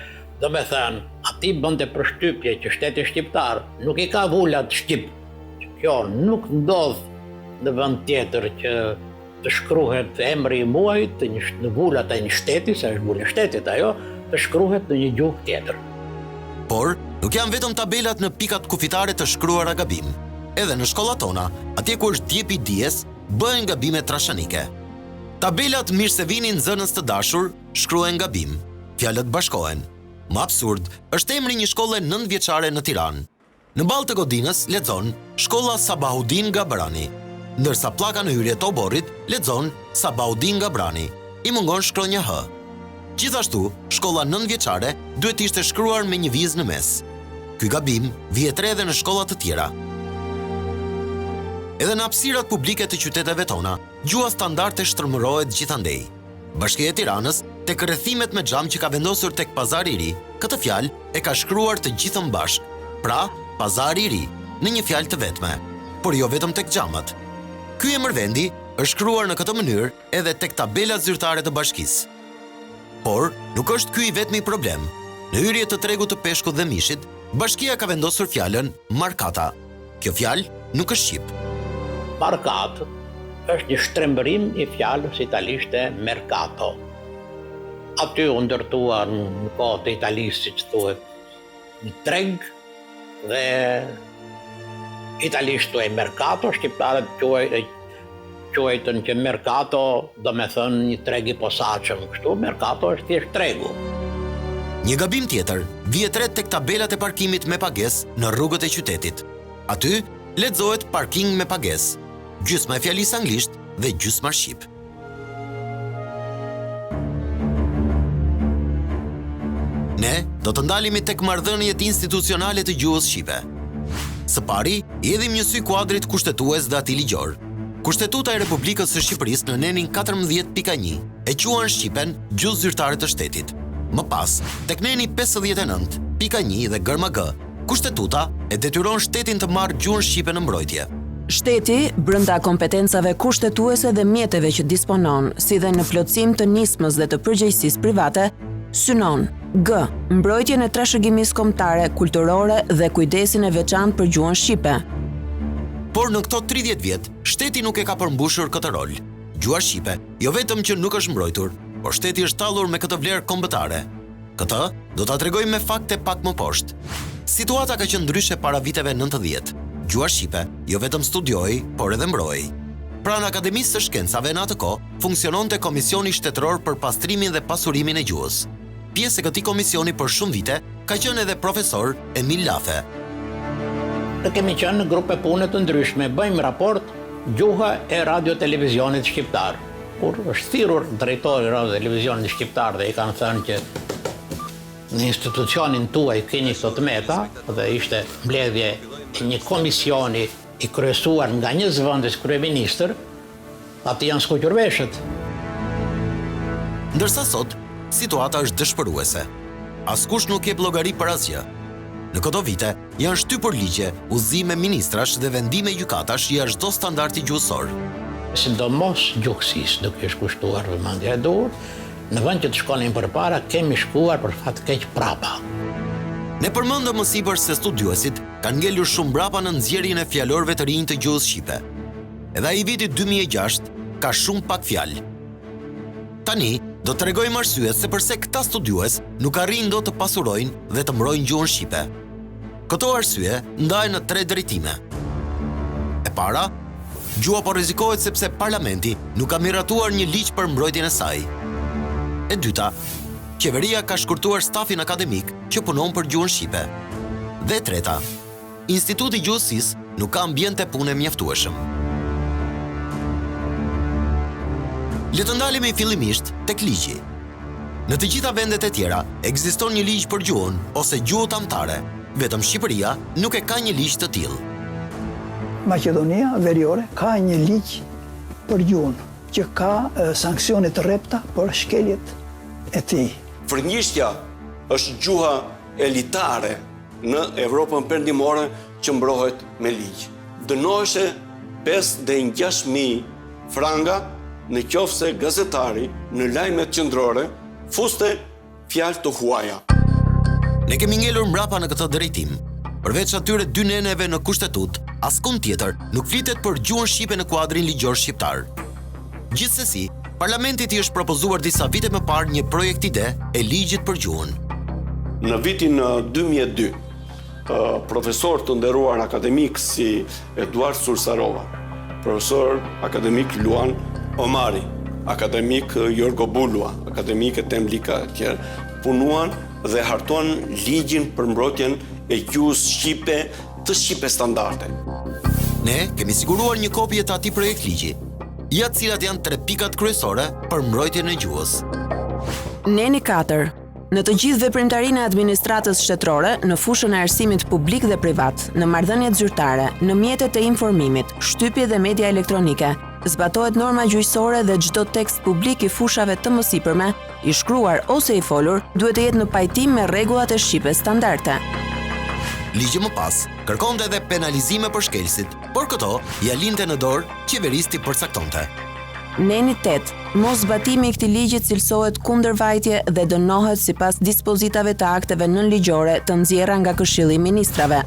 Do me thënë, ati bënte përshtypje që shteti shqiptar nuk i ka vullat shqip. Kjo nuk ndodh në vend tjetër që të shkruhet emri i muajit në vullat e një shteti, se është vulli shtetit ajo, të shkruhet në një gjuhë tjetër. Por, nuk janë vetëm tabelat në pikat kufitare të shkruara gabim. Edhe në shkollat tona, atje ku është djepi dijes, bëhen gabime trashanike. Tabelat mirë se vinin zënës të dashur, shkruhen gabim. Fjalët bashkohen. Më absurd, është emri një shkolle 9 vjeçare në Tiranë. Në balë të godinës lexon shkolla Sabahudin Gabrani, ndërsa pllaka në hyrje të oborrit lexon Sabahudin Gabrani. I mungon shkronja h. Gjithashtu, shkolla 9 vjeçare duhet ishte shkruar me një vizë në mes. Ky gabim vihet re edhe në shkolla të tjera. Edhe në hapësirat publike të qyteteve tona, gjuha standarde shtrëmërohet gjithandej. Bashkia e Tiranës, tek rrethimet me xham që ka vendosur tek Pazari i Ri, këtë fjalë e ka shkruar të gjithën bashk. Pra, Pazari i Ri, në një fjalë të vetme, por jo vetëm tek xhamat. Ky emërvendi është shkruar në këtë mënyrë edhe tek tabelat zyrtare të bashkisë. Por, nuk është ky i vetmi problem. Në hyrje të tregut të peshkut dhe mishit, bashkia ka vendosur fjalën markata. Kjo fjalë nuk është shqip. Markat është një shtrembërim i fjalës italishte mercato. Aty u ndërtua në kohë të Italisë, siç thuhet, një treg dhe italisht thuhet mercato, shqiptarët quajtën që mercato do me thënë një treg i posaçëm, kështu mercato është thjesht tregu. Një gabim tjetër vihet re tek tabelat e parkimit me pagesë në rrugët e qytetit. Aty lexohet parking me pagesë. Gjysma e fjalisë anglisht dhe gjysmar shqip. Ne do të ndalemi tek marrëdhëniet institucionale të gjuhës shqipe. Së pari, i edhim një sy kuadrit kushtetues dhe atij ligjor. Kushtetuta e Republikës së Shqipërisë në nenin 14.1 e quan shqipen gjuhë zyrtare të shtetit. Më pas, tek neni 59.1 dhe gërma G, kushtetuta e detyron shtetin të marrë gjuhën shqipe në mbrojtje. Shteti, brënda kompetencave kushtetuese dhe mjeteve që disponon, si dhe në plotësim të nismës dhe të përgjegjësisë private, synon G. Mbrojtjen e trashëgimisë kombëtare, kulturore dhe kujdesin e veçantë për gjuhën shqipe. Por në këto 30 vjet, shteti nuk e ka përmbushur këtë rol. Gjuha shqipe, jo vetëm që nuk është mbrojtur, por shteti është tallur me këtë vlerë kombëtare. Këtë do ta tregoj me fakte pak më poshtë. Situata ka qenë ndryshe para viteve 90. Gjuha shqipe jo vetëm studioi, por edhe mbroi. Pranë Akademisë së Shkencave në atë kohë funksiononte Komisioni Shtetëror për Pastrimin dhe Pasurimin e Gjuhës. Pjesë e këtij komisioni për shumë vite ka qenë edhe profesor Emil Lafe. Ne kemi qenë në grupe pune të ndryshme, bëjmë raport gjuha e radio-televizionit shqiptar. Kur është thirrur drejtori i radio-televizionit shqiptar dhe i kanë thënë që në institucionin tuaj keni këto meta dhe ishte mbledhje e një komisioni i kryesuar nga një zëvendës kryeministër, aty janë skuqur veshët. Ndërsa sot, situata është dëshpëruese. Askush nuk jep llogari për asgjë. Në këto vite, janë shtypur ligje, udhëzime ministrash dhe vendime gjykatash jashtë çdo standardi gjuhësor. Sidomos gjuhësisë nuk është kushtuar vëmendje e dur, në vend që të shkonin përpara, kemi shkuar për fat keq prapa. Ne përmendëm më sipër se studiuesit kanë ngelur shumë mbrapa në nxjerrjen e fjalorëve të rinj të gjuhës shqipe. Edhe ai viti 2006 ka shumë pak fjalë. Tani, do të tregojmë arsyet se përse këta studiues nuk arrin dot të pasurojnë dhe të mbrojnë gjuhën shqipe. Këto arsye ndahen në 3 drejtime. E para, gjuha po rrezikohet sepse parlamenti nuk ka miratuar një ligj për mbrojtjen e saj. E dyta, qeveria ka shkurtuar stafin akademik që punon për gjuhën shqipe. Dhe e treta, Instituti i Gjuhësisë nuk ka ambient e pune mjaftueshëm. Le të ndalemi fillimisht tek ligji. Në të gjitha vendet e tjera ekziston një ligj për gjuhën ose gjuhë tamtare. Vetëm Shqipëria nuk e ka një ligj të tillë. Maqedonia Veriore ka një ligj për gjuhën që ka sanksione të rrepta për shkeljet e tij. Frëngjishtja është gjuha elitare në Evropën perëndimore që mbrohet me ligj. Dënoheshe 5 deri në 6.000 franga në qoftë se gazetari në lajmet qendrore fuste fjalë të huaja. Ne kemi ngelur mbrapa në këtë drejtim. Përveç atyre 2 neneve në kushtetut, askund tjetër nuk flitet për gjuhën shqipe në kuadrin ligjor shqiptar. Gjithsesi, parlamentit i është propozuar disa vite më parë një projekt ide e ligjit për gjuhën. Në vitin 2002, profesor të nderuar akademik si Eduard Sursarova, profesor akademik Luan Omari, akademik Jorgo Bulua, akademik Temlika e tjerë, punuan dhe hartuan ligjin për mbrojtjen e gjuhës shqipe të shqipe standarde. Ne kemi siguruar një kopje të atij projekt ligji, ja të cilat janë 3 pikat kryesore për mbrojtjen e gjuhës. Neni 4. Në të gjithë veprimtarinë e administratës shtetërore, në fushën e arsimit publik dhe privat, në marrëdhëniet zyrtare, në mjetet e informimit, shtypje dhe media elektronike, zbatohet norma gjyqësore dhe çdo tekst publik i fushave të mësipërme, i shkruar ose i folur, duhet të jetë në pajtim me rregullat e shqipes standarde. Ligji më pas kërkonte edhe penalizime për shkelësit, por këto ja linte në dorë qeverisë të përcaktonte. Neni 8. Mos zbatimi i këtij ligji cilësohet kundërvajtje dhe dënohet sipas dispozitave të akteve nënligjore të nxjerra nga Këshilli i Ministrave.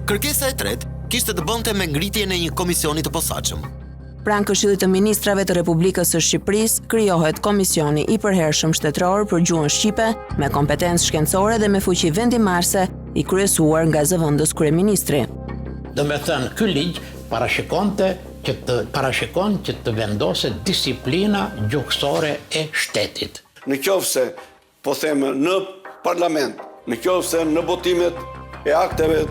Kërkesa e tretë kishte të bënte me ngritjen e një komisioni të posaçëm. Pranë Këshillit të Ministrave të Republikës së Shqipërisë krijohet Komisioni i Përhershëm Shtetëror për Gjuhën Shqipe me kompetencë shkencore dhe me fuqi vendimarrëse, i kryesuar nga zëvendës kryeministri. Domethënë, ky ligj parashikon që të vendoset disiplina gjuhësore e shtetit. Në qoftë se, po them, në parlament, në qoftë se në votimet e akteve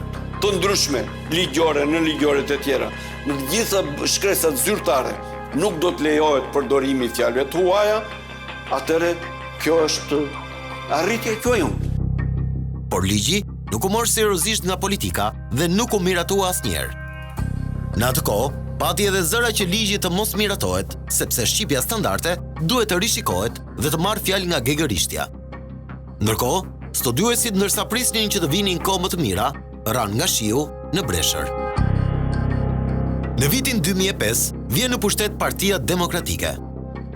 të ndryshme, ligjore, në ligjoret e tjera, në të gjitha shkresat zyrtare, nuk do të lejohet përdorimi i fjalëve të huaja, atëre kjo është arritje kjo jonë. Por ligji nuk u mor seriozisht nga politika dhe nuk u miratua asnjëherë. Në atë kohë, pati edhe zëra që ligji të mos miratohet, sepse shqipja standarde duhet të rishikohet dhe të marrë fjalë nga gegërishtja. Ndërkohë, studiuesit ndërsa prisnin që të vinin kohë më të mira, ranë nga shiu në breshër. Në vitin 2005, vjen në pushtet Partia Demokratike.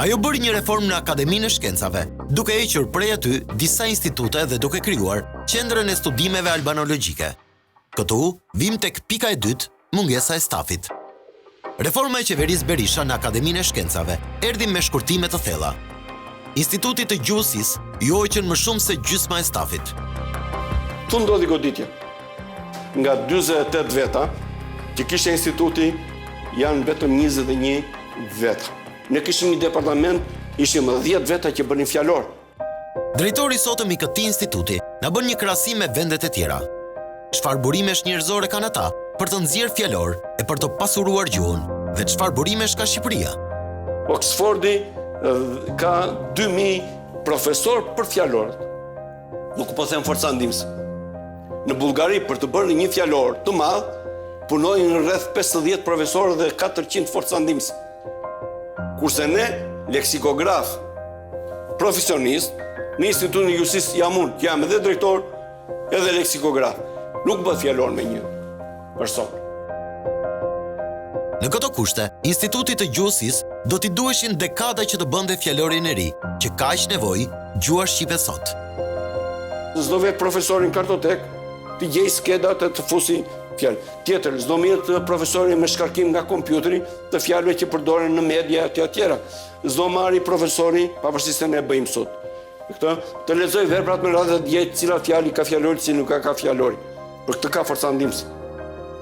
Ajo bëri një reformë në Akademinë e Shkencave, duke hequr prej aty disa institute dhe duke krijuar Qendrën e Studimeve Albanologjike. Këtu vim tek pika e dytë, mungesa e stafit. Reforma e qeverisë Berisha në Akademinë e Shkencave erdhi me shkurtime të thella. Instituti të Gjuhësisë ju hoqën më shumë se gjysma e stafit. Tu ndodhi goditje. Nga 48 veta që kishte instituti, janë vetëm 21 veta. Ne kishim një departament, ishim 10 veta që bënin fjalor. Drejtori sotëm i këtij instituti na bën një krahasim me vendet e tjera. Çfarë burimesh njerëzore kanë ata për të nxjerrë fjalor e për të pasuruar gjuhën, dhe çfarë burimesh ka Shqipëria? Oxfordi ka 2000 profesor për fjalorët. Nuk po them forca ndihmëse. Në Bullgari për të bërë një fjalor të madh, punojnë rreth 50 profesorë dhe 400 forca ndihmëse. Kurse ne, leksikograf, profesionist, në Institutin e Gjuhësisë jam unë, jam edhe drejtor, edhe leksikograf. Nuk bëhet fjalor me një person. Në këto kushte, Instituti të Gjuhësisë do t'i duheshin dekada që të bënte fjalorin e ri, që kaq nevojë gjuha shqipe sot. S'do vet profesorin kartotek, të gjej skedat e të fusi fjalë. Tjetër, s'do më jetë profesori me shkarkim nga kompjuteri të fjalëve që përdoren në media e tjera. S'do marri profesori, pavarësisht se ne bëjmë sot. Këtë, të lexoj verbrat me radhë të gjej cila fjalë ka fjalori, si nuk ka fjalori. Për këtë ka forca ndihmëse.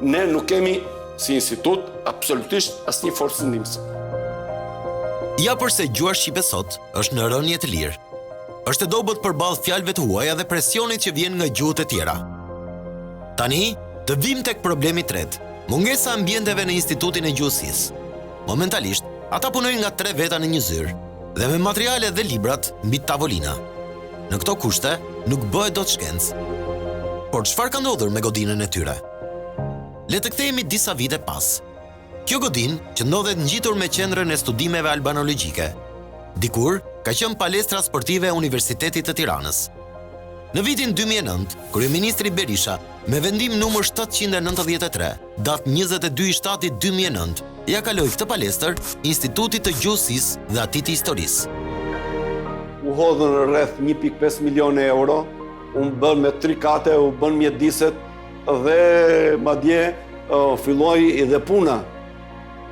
Ne nuk kemi si institut absolutisht asnjë forcë ndihmëse. Ja përse gjuha shqipe sot është në rënje të lirë. Është e dobët përballë fjalëve të huaja dhe presionit që vjen nga gjuhët e tjera. Tani, të vim tek problemi i tretë, mungesa e ambienteve në Institutin e Gjuhësisë. Momentalisht, ata punojnë nga 3 veta në një zyrë dhe me materiale dhe librat mbi tavolina. Në këto kushte nuk bëhet dot shkencë. Por çfarë ka ndodhur me godinën e tyre? Le të kthehemi disa vite pas. Kjo godinë që ndodhet ngjitur me Qendrën e Studimeve Albanologjike, dikur ka qenë palestra sportive e Universitetit të Tiranës. Në vitin 2009, kryeministri Berisha, me vendim numër 793, datë 22/7/2009, ja kaloi këtë palestër Institutit të Gjuhësisë dhe Atit të Historisë. U hodhën rreth 1.5 milionë euro, u bën me 3 kate, u bën mjediset dhe madje filloi edhe puna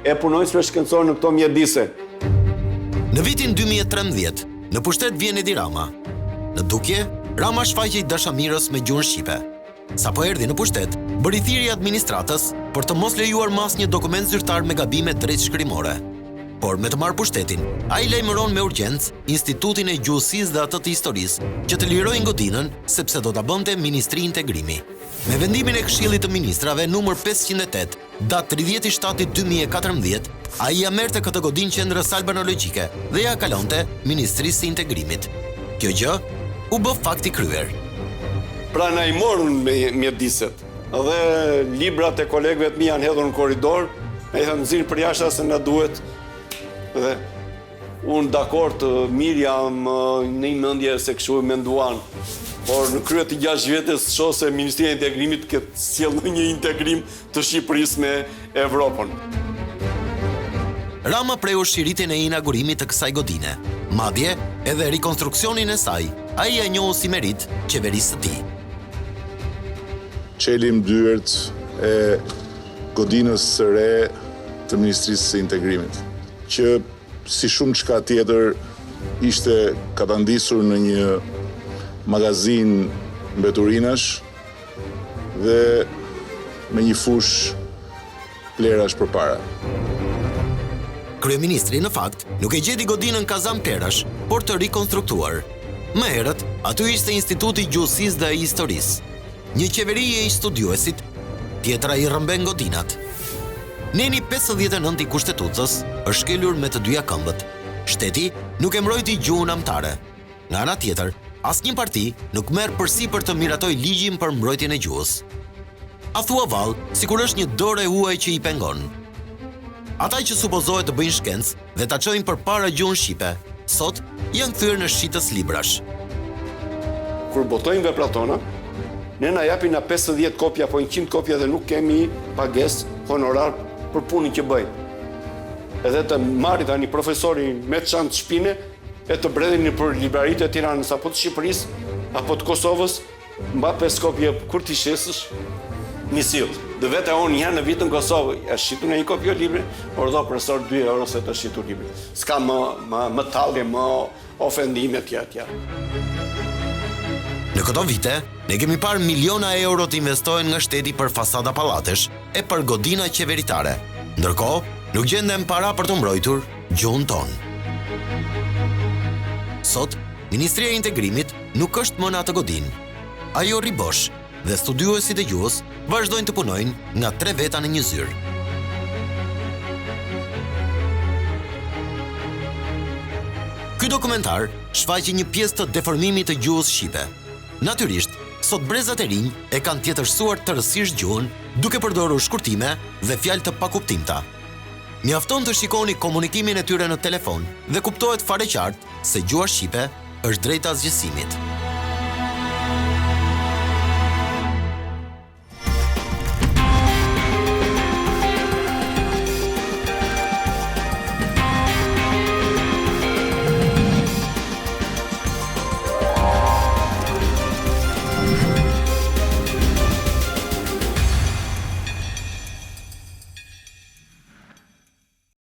e punojësve shkencorë në këto mjedise. Në vitin 2013, në pushtet vjen Edi Rama. Në dukje, Rama shfaqej dashamirës me gjuhën shqipe. Sa po erdhi në pushtet, bëri thirrje administratës për të mos lejuar mas një dokument zyrtar me gabime drejtshkrimore. Por me të marrë pushtetin, ai lajmëron me urgjencë Institutin e Gjuhësisë dhe atë të Historisë që të lirojnë godinën sepse do ta bënte Ministri Integrimi. Me vendimin e Këshillit të Ministrave numër 508, datë 30/7/2014, ai ja merrte këtë godinë Qendrës Albanologjike dhe ja kalonte Ministrisë së Integrimit. Kjo gjë u bë fakti kryer. Pra na I morën me mjediset dhe librat e kolegëve të mi janë hedhur në korridor, e thënë nxirr për jashtë se na duhet. Dhe unë dakord mirë jam në një mendje se kështu menduan, por në krye të 6 vjetes shoh se Ministria e Integrimit ka sjellë një integrim të Shqipërisë me Evropën. Rama preu shiritin e inaugurimit të kësaj godine, madje edhe rekonstruksionin e saj, ai e njohu si merit qeverisë së tij. Qelim dyert e godinës së re të Ministrisë së Integrimit, që si shumë çka tjetër ishte katandisur në një magazin mbeturinash dhe me një fush plerash përpara. Kryeministri në fakt nuk e gjeti godinën Kazan Perash, por të rikonstruktuar. Më herët, aty ishte Instituti I Gjuhësisë dhe I Historisë. Një qeveri e I studiuesit, tjetra I rrëmben godinat. Neni 59 i Kushtetucës është shkelur me të dyja këmbët. Shteti nuk e mbrojti gjuhën amtare. Nga ana tjetër, asnjë parti nuk merr përsipër të miratoj ligjin për mbrojtjen e gjuhës. A thua vallë, sikur është një dorë e huaj që i pengon. Ata që supozohet të bëjnë shkencë dhe ta çojnë përpara gjuhën shqipe, sot janë kthyer në shitës librash. Kur botojnë veprat tona, ne na japin na 50 kopja apo 100 kopja dhe nuk kemi pagesë honorar për punën që bëjnë. Edhe të marri tani profesorin me çantë shpine e të bredhin për libraritë e Tiranës apo të Shqipërisë apo të Kosovës, mba 5 kopje kur t'i shesësh, një sill. Dhe vetë unë janë në vitën Kosovë, e shqitur në një kopje libri, ordo profesor 2 euro se të shqitur libri. S'ka më tallje, më ofendime tjera. Në këto vite, ne kemi parë miliona euro të investohen nga shteti për fasada pallatesh e për godina qeveritare. Ndërkohë, nuk gjenden para për të mbrojtur gjuhën tonë. Sot, Ministria e Integrimit nuk është më në atë godinë. Ajo rri bosh dhe studiuesit e gjuhës vazhdojnë të punojnë nga 3 veta në një zyrë. Ky dokumentar shfaqi një pjesë të deformimit të gjuhës shqipe. Natyrisht, sot brezat e rinj e kanë tjetërsuar tërësisht gjuhën duke përdorur shkurtime dhe fjalë të pakuptimta. Mjafton të shikoni komunikimin e tyre në telefon dhe kuptohet fare qartë se gjuha shqipe është drejta zgjësimit.